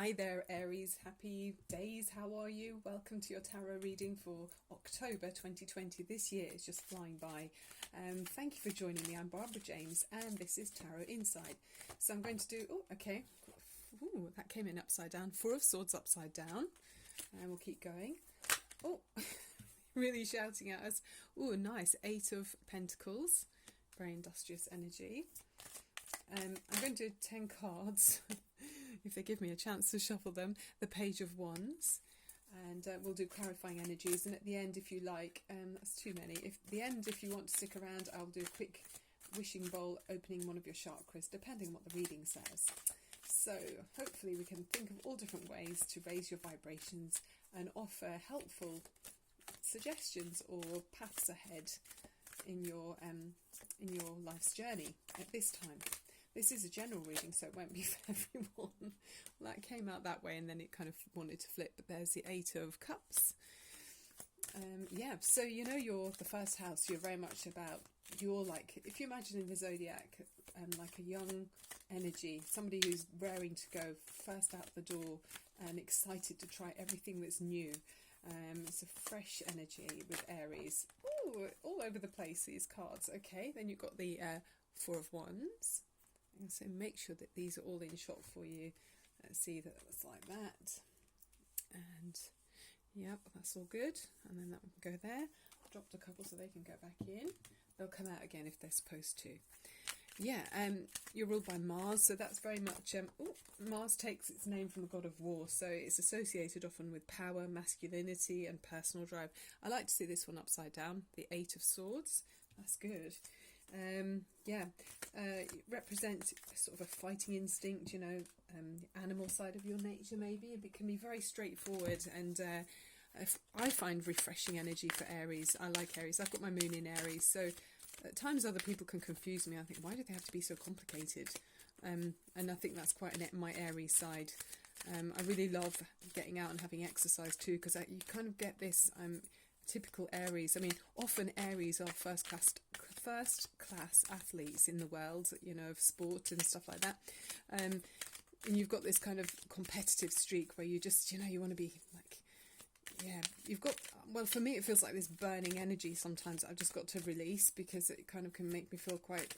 Hi there, Aries. Happy days. How are you? Welcome to your tarot reading for October 2020. This year is just flying by. Thank you for joining me. I'm Barbara James and this is Tarot Insight. So I'm going to do, that came in upside down. Four of Swords upside down. And we'll keep going. Oh, really shouting at us. Oh, nice. Eight of Pentacles. Very industrious energy. I'm going to do 10 cards. If they give me a chance to shuffle them, the Page of Wands, and we'll do clarifying energies, and at the end, if you like, that's too many, if you want to stick around, I'll do a quick wishing bowl opening one of your chakras, depending on what the reading says. So hopefully we can think of all different ways to raise your vibrations and offer helpful suggestions or paths ahead in your life's journey at this time. This is a general reading, so it won't be for everyone. Well, that came out that way and then it kind of wanted to flip, but there's the Eight of Cups. So you know you're the first house, you're very much about, you're like, if you imagine in the zodiac, like a young energy, somebody who's raring to go, first out the door and excited to try everything that's new. It's a fresh energy with Aries. Ooh, all over the place, these cards. Okay, then you've got the Four of Wands. So make sure that these are all in shot for you. Let's see that it's like that. And yep, that's all good. And then that will go there. I've dropped a couple so they can go back in. They'll come out again if they're supposed to. Yeah, you're ruled by Mars, so that's very much... Mars takes its name from the god of war, so it's associated often with power, masculinity and personal drive. I like to see this one upside down, the Eight of Swords. That's good. Represent sort of a fighting instinct, you know, the animal side of your nature maybe. It can be very straightforward and I find refreshing energy for Aries. I like Aries. I've got my moon in Aries, so at times other people can confuse me. I think, why do they have to be so complicated? And I think that's quite my Aries side. I really love getting out and having exercise too, because you kind of get this typical Aries. I mean, often Aries are first class athletes in the world, you know, of sport and stuff like that. And you've got this kind of competitive streak where you just, you know, you want to be like, yeah, you've got, well, for me it feels like this burning energy sometimes I've just got to release, because it kind of can make me feel quite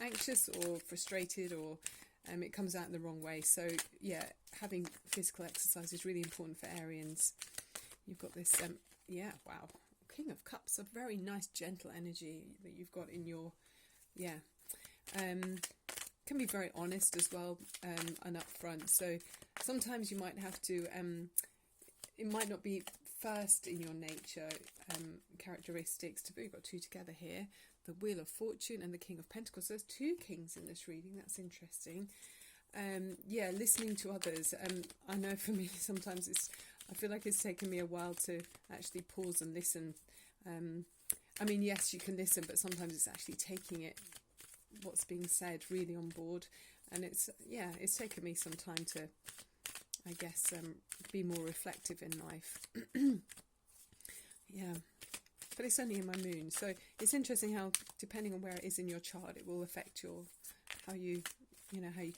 anxious or frustrated, or it comes out in the wrong way. So yeah, having physical exercise is really important for Arians. You've got this wow, King of Cups, a very nice gentle energy that you've got in your, can be very honest as well, and upfront. So sometimes you might have to, it might not be first in your nature characteristics to be. We've got two together here, the Wheel of Fortune and the King of Pentacles. There's two kings in this reading. That's interesting. Listening to others. I know for me sometimes I feel like it's taken me a while to actually pause and listen. I mean, yes, you can listen, but sometimes it's actually taking what's being said really on board. And it's taken me some time to, I guess, be more reflective in life. Yeah, but it's only in my moon. So it's interesting how, depending on where it is in your chart, it will affect how you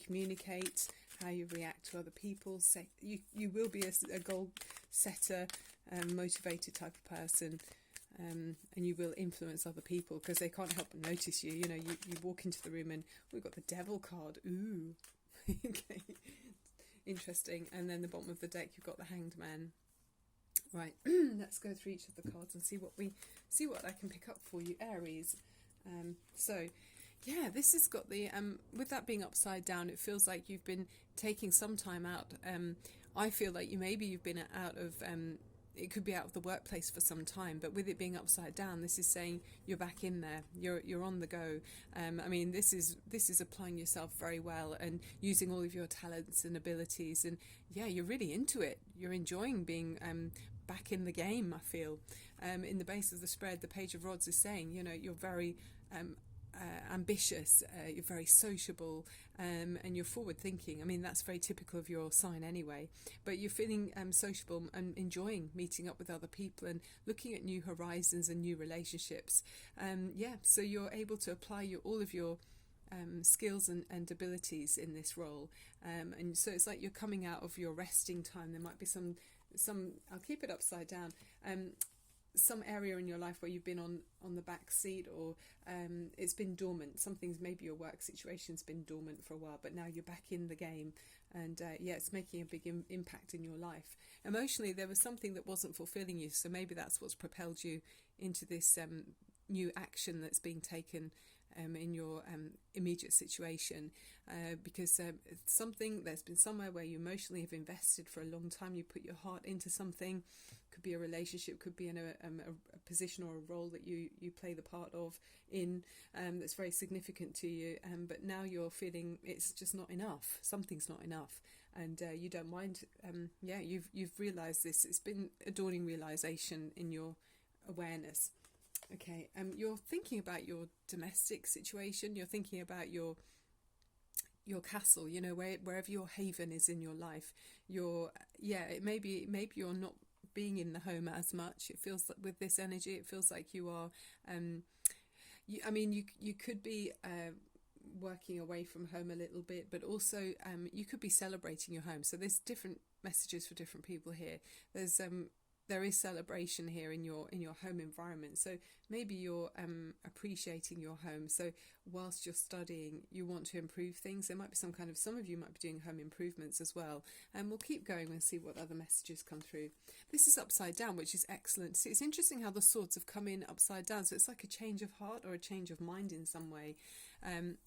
communicate, how you react to other people. Say you will be a goal setter, motivated type of person, and you will influence other people because they can't help but notice you. You know, you walk into the room and we've got the Devil card. Ooh, okay, interesting. And then the bottom of the deck, you've got the Hanged Man. Right, let's go through each of the cards and see what I can pick up for you, Aries. Yeah, this has got the, with that being upside down, it feels like you've been taking some time out. I feel like you've been out of, it could be out of the workplace for some time, but with it being upside down, this is saying you're back in there, you're on the go. I mean, this is applying yourself very well and using all of your talents and abilities, and yeah, you're really into it. You're enjoying being back in the game, I feel. In the base of the spread, the Page of Rods is saying, you know, you're very ambitious, you're very sociable, and you're forward thinking. I mean, that's very typical of your sign anyway, but you're feeling sociable and enjoying meeting up with other people and looking at new horizons and new relationships. So you're able to apply all of your skills and abilities in this role, and so it's like you're coming out of your resting time. There might be some I'll keep it upside down, some area in your life where you've been on the back seat, or it's been dormant. Something's, maybe your work situation's been dormant for a while, but now you're back in the game, and it's making a big impact in your life. Emotionally, there was something that wasn't fulfilling you, so maybe that's what's propelled you into this new action that's being taken in your immediate situation, because there's been somewhere where you emotionally have invested for a long time. You put your heart into something. Could be a relationship, could be in a position or a role that you play the part of that's very significant to you, but now you're feeling it's just not enough. Something's not enough, and you don't mind. You've realised this. It's been a dawning realisation in your awareness. Okay, you're thinking about your domestic situation. You're thinking about your castle. You know, wherever your haven is in your life. Maybe you're not being in the home as much. It feels like with this energy, it feels like you are. You could be working away from home a little bit, but also you could be celebrating your home. So there's different messages for different people here. There is celebration here in your home environment. So maybe you're appreciating your home. So whilst you're studying, you want to improve things. There might be some of you might be doing home improvements as well. And we'll keep going and see what other messages come through. This is upside down, which is excellent. See, it's interesting how the swords have come in upside down. So it's like a change of heart or a change of mind in some way.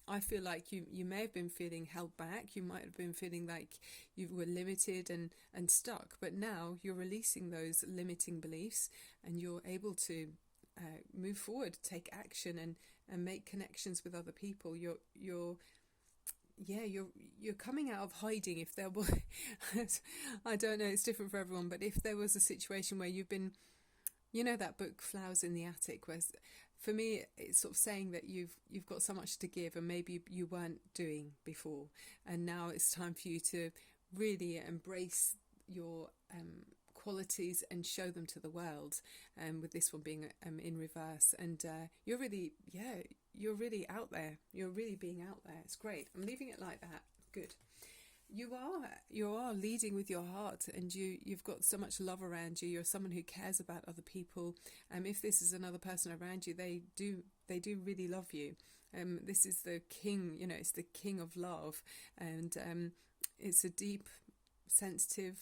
I feel like you may have been feeling held back. You might have been feeling like you were limited and stuck, but now you're releasing those limiting beliefs, and you're able to move forward, take action, and make connections with other people. You're coming out of hiding. If there were, I don't know, it's different for everyone, but if there was a situation where you've been, that book Flowers in the Attic, where, for me, it's sort of saying that you've got so much to give, and maybe you weren't doing before, and now it's time for you to really embrace your qualities and show them to the world. With this one being in reverse, and you're really out there. You're really being out there. It's great. I'm leaving it like that. Good. You are leading with your heart, and you've got so much love around you. You're someone who cares about other people. If this is another person around you, they do really love you. This is the king, it's the king of love, and it's a deep, sensitive,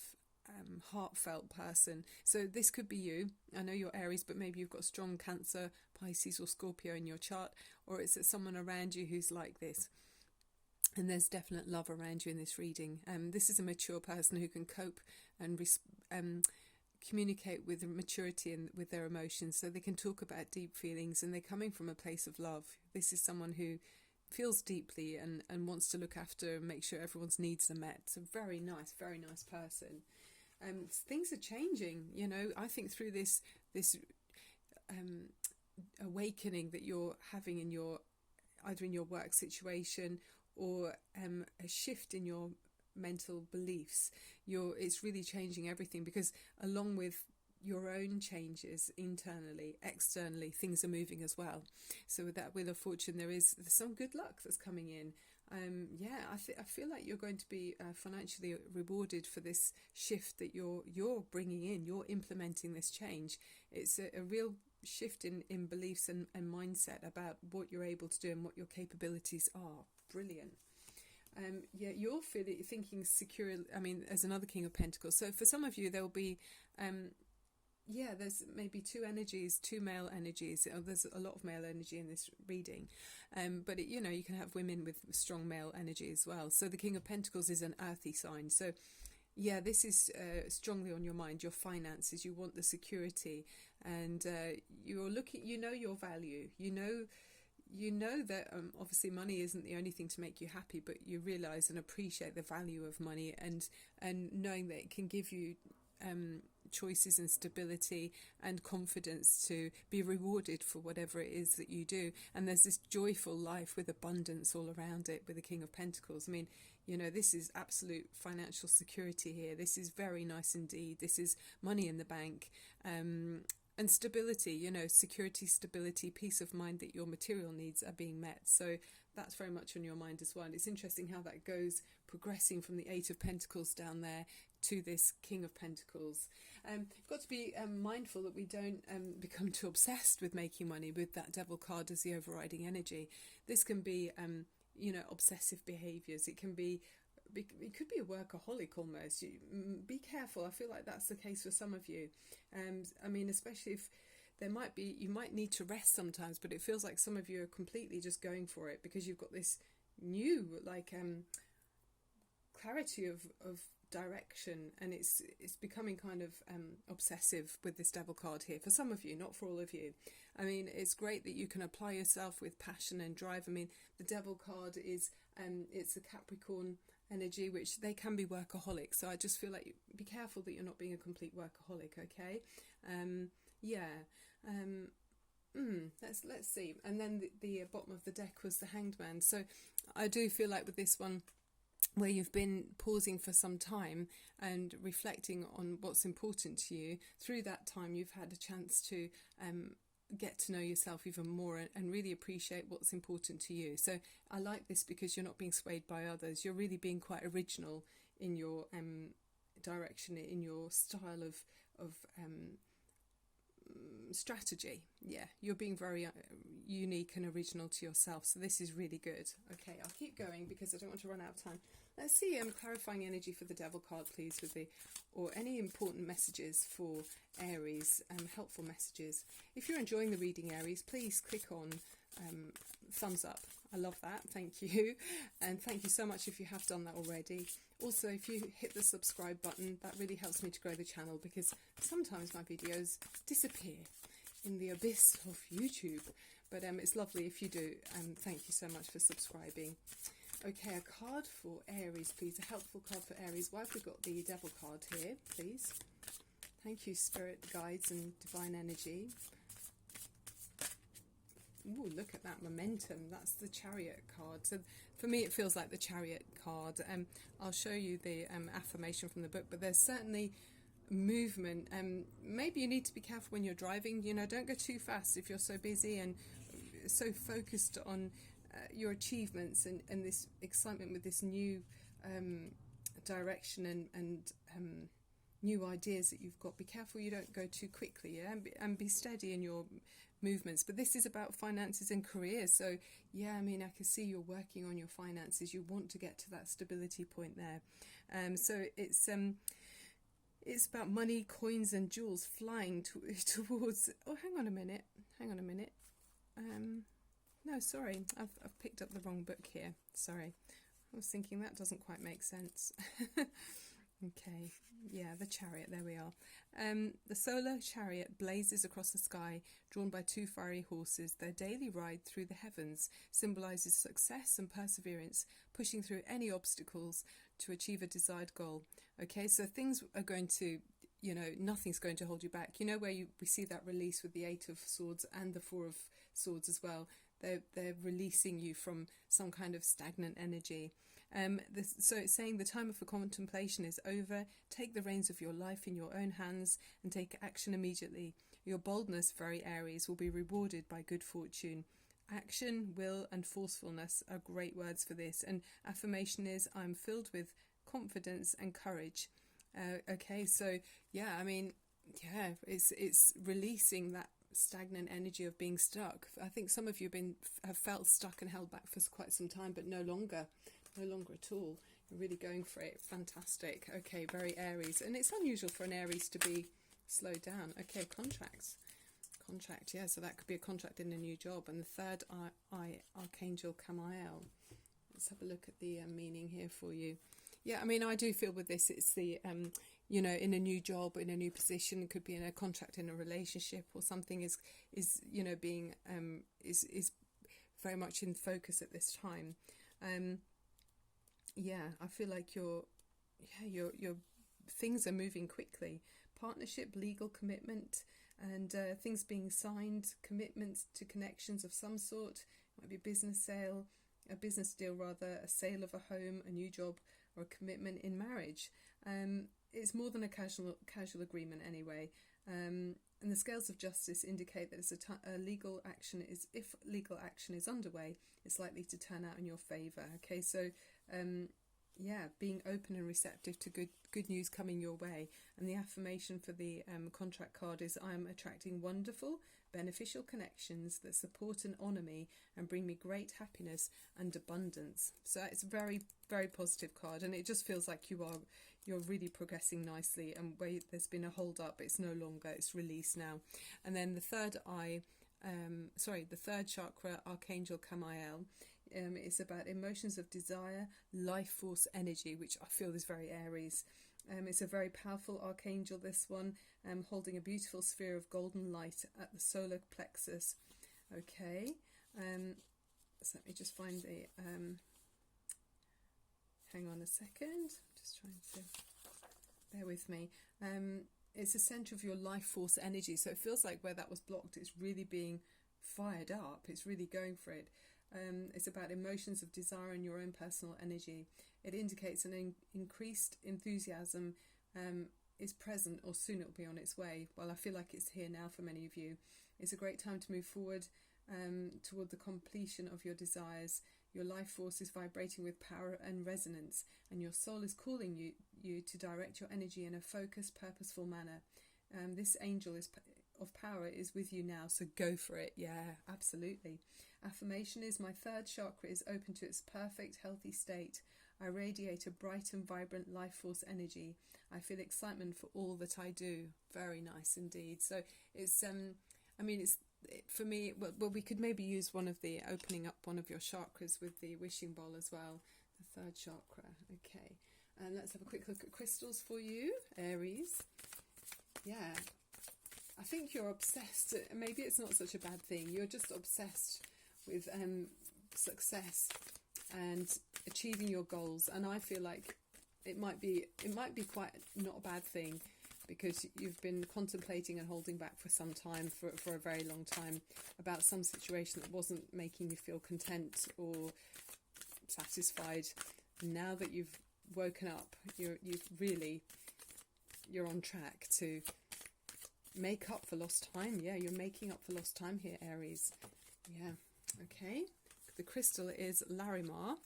heartfelt person. So this could be you. I know you're Aries, but maybe you've got strong Cancer, Pisces or Scorpio in your chart, or it's someone around you who's like this. And there's definite love around you in this reading. This is a mature person who can cope and communicate with maturity and with their emotions, so they can talk about deep feelings, and they're coming from a place of love. This is someone who feels deeply and wants to look after and make sure everyone's needs are met. It's a very nice person. Things are changing, I think, through this awakening that you're having in either in your work situation, or a shift in your mental beliefs. It's really changing everything, because along with your own changes internally, externally, things are moving as well. So with that Wheel of Fortune, there's some good luck that's coming in. I feel like you're going to be financially rewarded for this shift that you're bringing in. You're implementing this change. It's a real shift in beliefs and mindset about what you're able to do and what your capabilities are. Brilliant. You're thinking secure. As another King of Pentacles. So for some of you, there'll be there's maybe two male energies. There's a lot of male energy in this reading, but you can have women with strong male energy as well. So the King of Pentacles is an earthy sign. So this is strongly on your mind. Your finances, you want the security, and you're looking. Your value. You know that obviously money isn't the only thing to make you happy, but you realise and appreciate the value of money, and knowing that it can give you choices and stability and confidence to be rewarded for whatever it is that you do. And there's this joyful life with abundance all around it with the King of Pentacles. This is absolute financial security here. This is very nice indeed. This is money in the bank. And stability, security, stability, peace of mind that your material needs are being met. So that's very much on your mind as well. And it's interesting how that goes, progressing from the Eight of Pentacles down there to this King of Pentacles. You've got to be mindful that we don't become too obsessed with making money, with that Devil card as the overriding energy. This can be, obsessive behaviours. It could be a workaholic almost. Be careful. I feel like that's the case for some of you. Especially if you might need to rest sometimes, but it feels like some of you are completely just going for it because you've got this new clarity of direction, and it's becoming kind of obsessive with this Devil card here for some of you, not for all of you. It's great that you can apply yourself with passion and drive. The Devil card is it's a Capricorn energy, which they can be workaholics, so I just feel like be careful that you're not being a complete workaholic. Okay. Let's see. And then the bottom of the deck was the Hanged Man. So I do feel like with this one, where you've been pausing for some time and reflecting on what's important to you, through that time you've had a chance to get to know yourself even more and really appreciate what's important to you. So I like this because you're not being swayed by others. You're really being quite original in your direction, in your style of strategy. Yeah, you're being very unique and original to yourself, so this is really good. Okay, I'll keep going because I don't want to run out of time. Let's see clarifying energy for the Devil card, please, or any important messages for Aries, helpful messages. If you're enjoying the reading, Aries, please click on thumbs up. I love that, thank you. And thank you so much if you have done that already. Also, if you hit the subscribe button, that really helps me to grow the channel, because sometimes my videos disappear in the abyss of YouTube. But it's lovely if you do. Thank you so much for subscribing. Okay, a card for Aries, please. A helpful card for Aries. Why have we got the Devil card here, please? Thank you, Spirit Guides and Divine Energy. Ooh, look at that momentum. That's the Chariot card. So for me, it feels like the Chariot card. I'll show you the affirmation from the book, but there's certainly movement. Maybe you need to be careful when you're driving. Don't go too fast if you're so busy and so focused on your achievements and this excitement with this new direction and new ideas that you've got. Be careful you don't go too quickly, yeah? And be steady in your movements. But this is about finances and careers, so yeah, I can see you're working on your finances. You want to get to that stability point there. So it's about money, coins and jewels flying towards... Oh, hang on a minute. No, sorry, I've picked up the wrong book here. Sorry, I was thinking that doesn't quite make sense. Okay, yeah, the Chariot, there we are. The solar chariot blazes across the sky, drawn by two fiery horses. Their daily ride through the heavens symbolises success and perseverance, pushing through any obstacles to achieve a desired goal. Okay, so things are going to, nothing's going to hold you back. Where we see that release with the Eight of Swords and the Four of Swords as well. They're releasing you from some kind of stagnant energy. So it's saying the time for contemplation is over. Take the reins of your life in your own hands and take action immediately. Your boldness, very Aries, will be rewarded by good fortune. Action, will and forcefulness are great words for this. And affirmation is, I'm filled with confidence and courage. Okay, so yeah, it's releasing that stagnant energy of being stuck. I think some of you have felt stuck and held back for quite some time, but no longer at all. You're really going for it. Fantastic. Okay, very Aries, and it's unusual for an Aries to be slowed down. Okay, contract, yeah, so that could be a contract in a new job. And the third eye, Archangel Camael. Let's have a look at the meaning here for you. Yeah, I do feel with this, it's the in a new job, in a new position. It could be in a contract, in a relationship, or something is being is very much in focus at this time. Yeah, I feel like your things are moving quickly. Partnership, legal commitment, and things being signed, commitments to connections of some sort. It might be a business deal rather, a sale of a home, a new job, or a commitment in marriage. it's more than a casual agreement anyway. And the scales of justice indicate that if legal action is underway, it's likely to turn out in your favour. Okay, so being open and receptive to good news coming your way. And the affirmation for the contract card is, I am attracting wonderful, beneficial connections that support and honour me and bring me great happiness and abundance. So it's a very, very positive card, and it just feels like you're really progressing nicely, and where there's been a hold up, it's no longer, it's released now. And then the third chakra, Archangel Kamiel, is about emotions of desire, life force energy, which I feel is very Aries. It's a very powerful archangel, this one, holding a beautiful sphere of golden light at the solar plexus. Okay, so let me just find the, hang on a second, just trying to, bear with me. It's the centre of your life force energy, so it feels like where that was blocked, it's really being fired up, it's really going for it. It's about emotions of desire and your own personal energy. It indicates an increased enthusiasm is present, or soon it will be on its way. Well, I feel like it's here now for many of you. It's a great time to move forward toward the completion of your desires. Your life force is vibrating with power and resonance, and your soul is calling you to direct your energy in a focused, purposeful manner. This angel of power is with you now, so go for it. Yeah, absolutely. Affirmation is, my third chakra is open to its perfect, healthy state. I radiate a bright and vibrant life force energy. I feel excitement for all that I do. Very nice indeed. So it's, for me, well, we could maybe use opening up one of your chakras with the wishing bowl as well. The third chakra. Okay. And let's have a quick look at crystals for you, Aries. Yeah. I think you're obsessed. Maybe it's not such a bad thing. You're just obsessed with success and achieving your goals, and I feel like it might be quite not a bad thing, because you've been contemplating and holding back for some time, for a very long time, about some situation that wasn't making you feel content or satisfied. Now that you've woken up, you're on track to make up for lost time. Yeah, you're making up for lost time here, Aries. Yeah. Okay, the crystal is Larimar,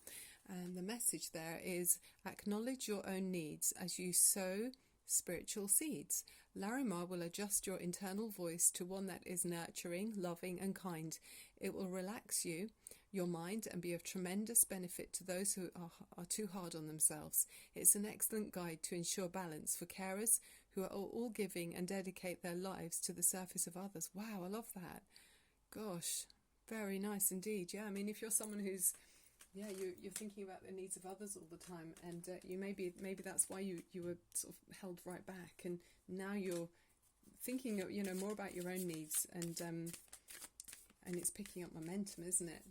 and the message there is, acknowledge your own needs as you sow spiritual seeds. Larimar will adjust your internal voice to one that is nurturing, loving and kind. It will relax your mind, and be of tremendous benefit to those who are too hard on themselves. It's an excellent guide to ensure balance for carers who are all giving and dedicate their lives to the service of others. Wow, I love that. Gosh. Very nice indeed. Yeah, I mean, if you're someone who's, you're thinking about the needs of others all the time, and you maybe that's why you were sort of held right back, and now you're thinking, more about your own needs, and it's picking up momentum, isn't it?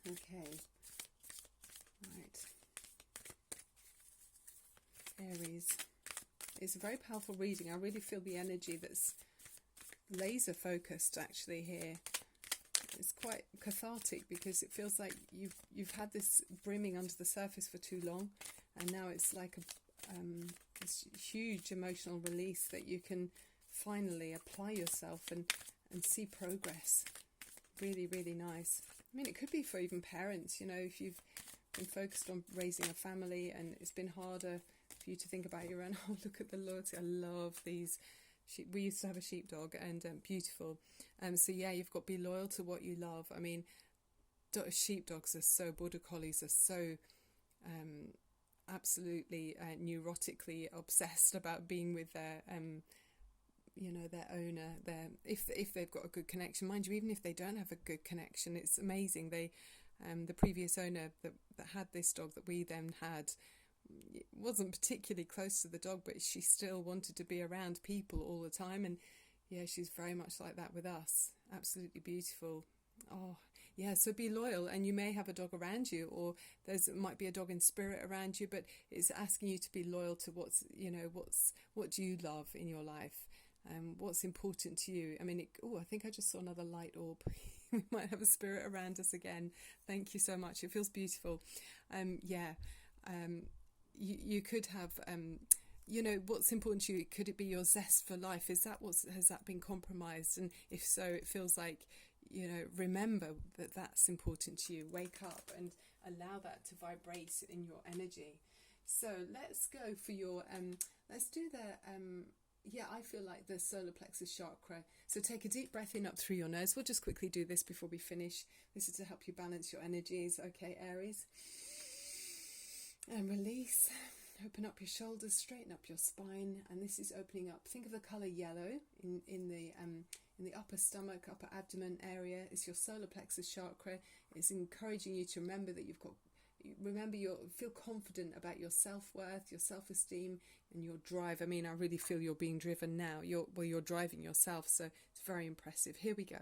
Okay, right. Aries, it's a very powerful reading. I really feel the energy that's laser focused actually here. It's quite cathartic, because it feels like you've had this brimming under the surface for too long, and now it's like this huge emotional release that you can finally apply yourself and see progress. Really, really nice. I mean, it could be for even parents, if you've been focused on raising a family and it's been harder for you to think about your own. Oh, look at the loyalty. I love these. We used to have a sheepdog, and beautiful. So yeah, you've got to be loyal to what you love. I mean, sheepdogs are so, border collies are so absolutely neurotically obsessed about being with their their owner. If they've got a good connection, mind you, even if they don't have a good connection, it's amazing. They the previous owner that had this dog that we then had wasn't particularly close to the dog, but she still wanted to be around people all the time, and yeah, she's very much like that with us. Absolutely beautiful. Oh yeah, so be loyal, and you may have a dog around you, or might be a dog in spirit around you, but it's asking you to be loyal to what do you love in your life, what's important to you. I mean, I think I just saw another light orb. We might have a spirit around us again. Thank you so much. It feels beautiful. You could have you know, what's important to you? Could it be your zest for life? Is that has that been compromised? And if so, it feels like, you know, remember that that's important to you. Wake up and allow that to vibrate in your energy. So let's go for your let's do the yeah, I feel like the solar plexus chakra. So take a deep breath in up through your nose. We'll just quickly do this before we finish. This is to help you balance your energies. Okay, Aries. And release. Open up your shoulders, straighten up your spine, and this is opening up. Think of the colour yellow in the upper stomach, upper abdomen area. It's your solar plexus chakra. It's encouraging you to remember that feel confident about your self-worth, your self-esteem, and your drive. I mean, I really feel you're being driven now. You're driving yourself, so it's very impressive. Here we go.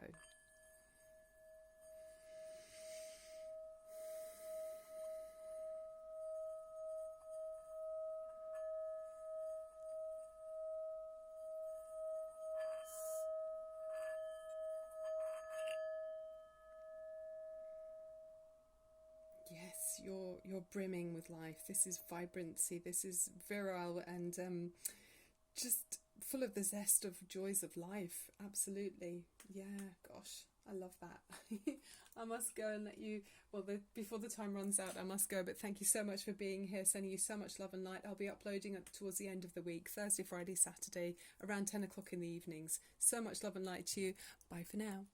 Yes, you're brimming with life. This is vibrancy. This is virile and just full of the zest of joys of life. Absolutely. Yeah, gosh, I love that. I must go and let you, before the time runs out, I must go. But thank you so much for being here, sending you so much love and light. I'll be uploading towards the end of the week, Thursday, Friday, Saturday, around 10 o'clock in the evenings. So much love and light to you. Bye for now.